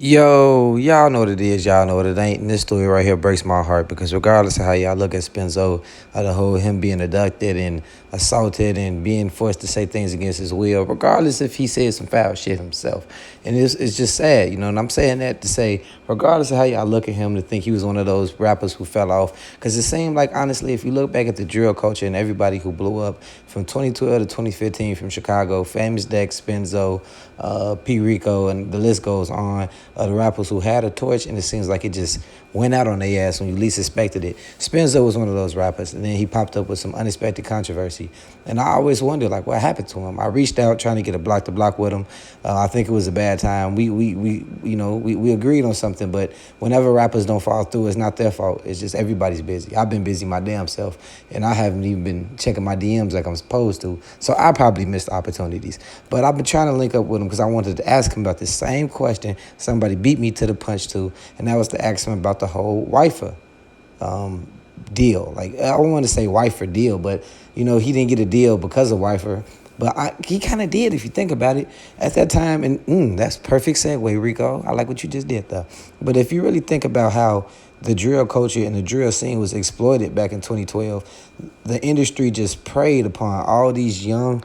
Yo, y'all know what it is, y'all know what it ain't. And this story right here breaks my heart because regardless of how y'all look at Spenzo, the whole him being abducted and assaulted and being forced to say things against his will, regardless if he said some foul shit himself. And it's just sad, and I'm saying that to say, regardless of how y'all look at him, to think he was one of those rappers who fell off. Because it seemed like, honestly, if you look back at the drill culture and everybody who blew up from 2012 to 2015 from Chicago, Famous Dex, Spenzo, P. Rico, and the list goes on, the rappers who had a torch, and it seems like it just went out on their ass when you least expected it. Spenzo was one of those rappers, and then he popped up with some unexpected controversy. And I always wondered, like, what happened to him? I reached out trying to get a block-to-block with him. I think it was a bad time. We agreed on something, but whenever rappers don't fall through, it's not their fault. It's just everybody's busy. I've been busy my damn self, and I haven't even been checking my DMs like I'm supposed to. So I probably missed opportunities. But I've been trying to link up with him because I wanted to ask him about the same question somebody beat me to the punch to, and that was to ask him about the whole wifer deal. Like, I don't want to say wifer deal, but he didn't get a deal because of wifer. But he kind of did, if you think about it, at that time. And that's perfect segue, Rico. I like what you just did, though. But if you really think about how the drill culture and the drill scene was exploited back in 2012, the industry just preyed upon all these young,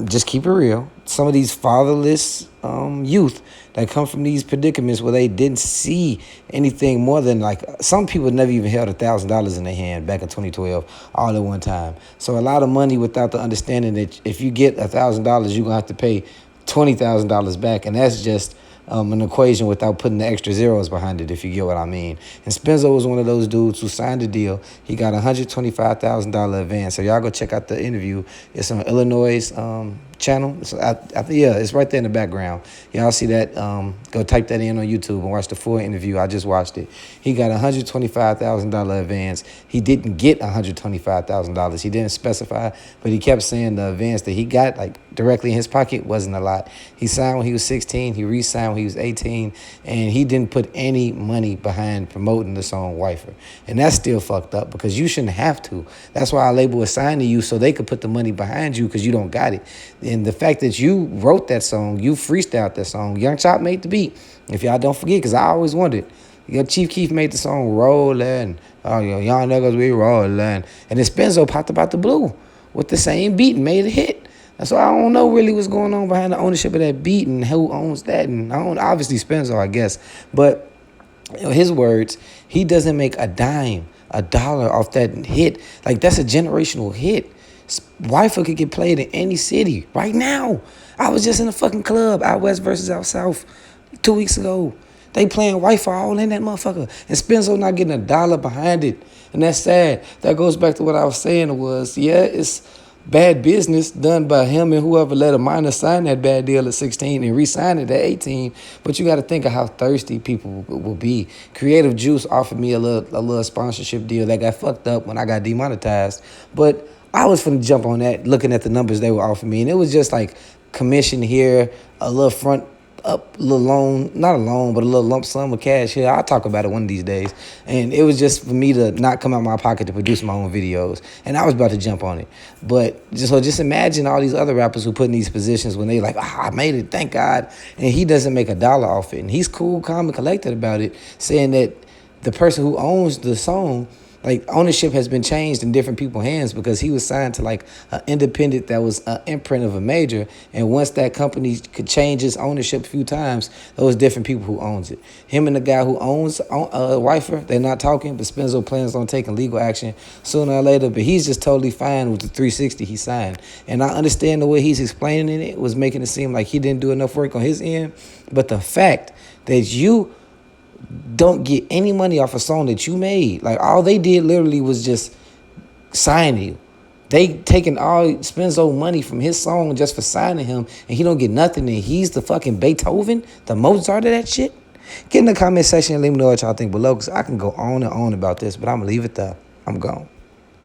just keep it real, some of these fatherless youth that come from these predicaments where they didn't see anything more than, like, some people never even held $1,000 in their hand back in 2012 all at one time. So a lot of money without the understanding that if you get $1,000, you're going to have to pay $20,000 back. And that's just an equation without putting the extra zeros behind it, if you get what I mean. And Spenzo was one of those dudes who signed a deal. He got a $125,000 advance. So y'all go check out the interview. It's on Illinois' channel. So it's right there in the background. Y'all see that? Go type that in on YouTube and watch the full interview. I just watched it. He got a $125,000 advance. He didn't get $125,000. He didn't specify, but he kept saying the advance that he got, like, directly in his pocket wasn't a lot. He signed when he was 16. He re-signed when he was 18. And he didn't put any money behind promoting the song Wifer. And that's still fucked up because you shouldn't have to. That's why our label was signed to you, so they could put the money behind you because you don't got it. And the fact that you wrote that song, you freestyled that song, Young Chop made the beat. If y'all don't forget, because I always wondered, Chief Keef made the song Rollin'. Oh, y'all niggas, we rollin'. And then Spenzo popped up out the blue with the same beat and made a hit. So I don't know really what's going on behind the ownership of that beat and who owns that. And obviously Spenzo, I guess. But his words, he doesn't make a dime, a dollar off that hit. Like, that's a generational hit. Wifer could get played in any city right now. I was just in a fucking club, out west versus out south, 2 weeks ago. They playing Wifer all in that motherfucker. And Spenzo not getting a dollar behind it. And that's sad. That goes back to what I was saying was, yeah, it's bad business done by him and whoever let a minor sign that bad deal at 16 and re-sign it at 18. But you got to think of how thirsty people will be. Creative Juice offered me a little sponsorship deal that got fucked up when I got demonetized. But I was finna jump on that, looking at the numbers they were offering me. And it was just like commission here, a little front up, a little loan, not a loan, but a little lump sum of cash here. I'll talk about it one of these days. And it was just for me to not come out my pocket to produce my own videos. And I was about to jump on it. But just imagine all these other rappers who put in these positions when they like, I made it, thank God. And he doesn't make a dollar off it. And he's cool, calm, and collected about it, saying that the person who owns the song, like, ownership has been changed in different people's hands because he was signed to, like, an independent that was an imprint of a major. And once that company could change its ownership a few times, those different people who owns it. Him and the guy who owns Wifer, they're not talking, but Spenzo plans on taking legal action sooner or later. But he's just totally fine with the 360 he signed. And I understand the way he's explaining it was making it seem like he didn't do enough work on his end. But the fact that you don't get any money off a song that you made. Like, all they did literally was just sign you. They taking all Spenzo money from his song just for signing him, and he don't get nothing, and he's the fucking Beethoven, the Mozart of that shit. Get in the comment section and let me know what y'all think below, because I can go on and on about this, but I'm going to leave it there. I'm gone.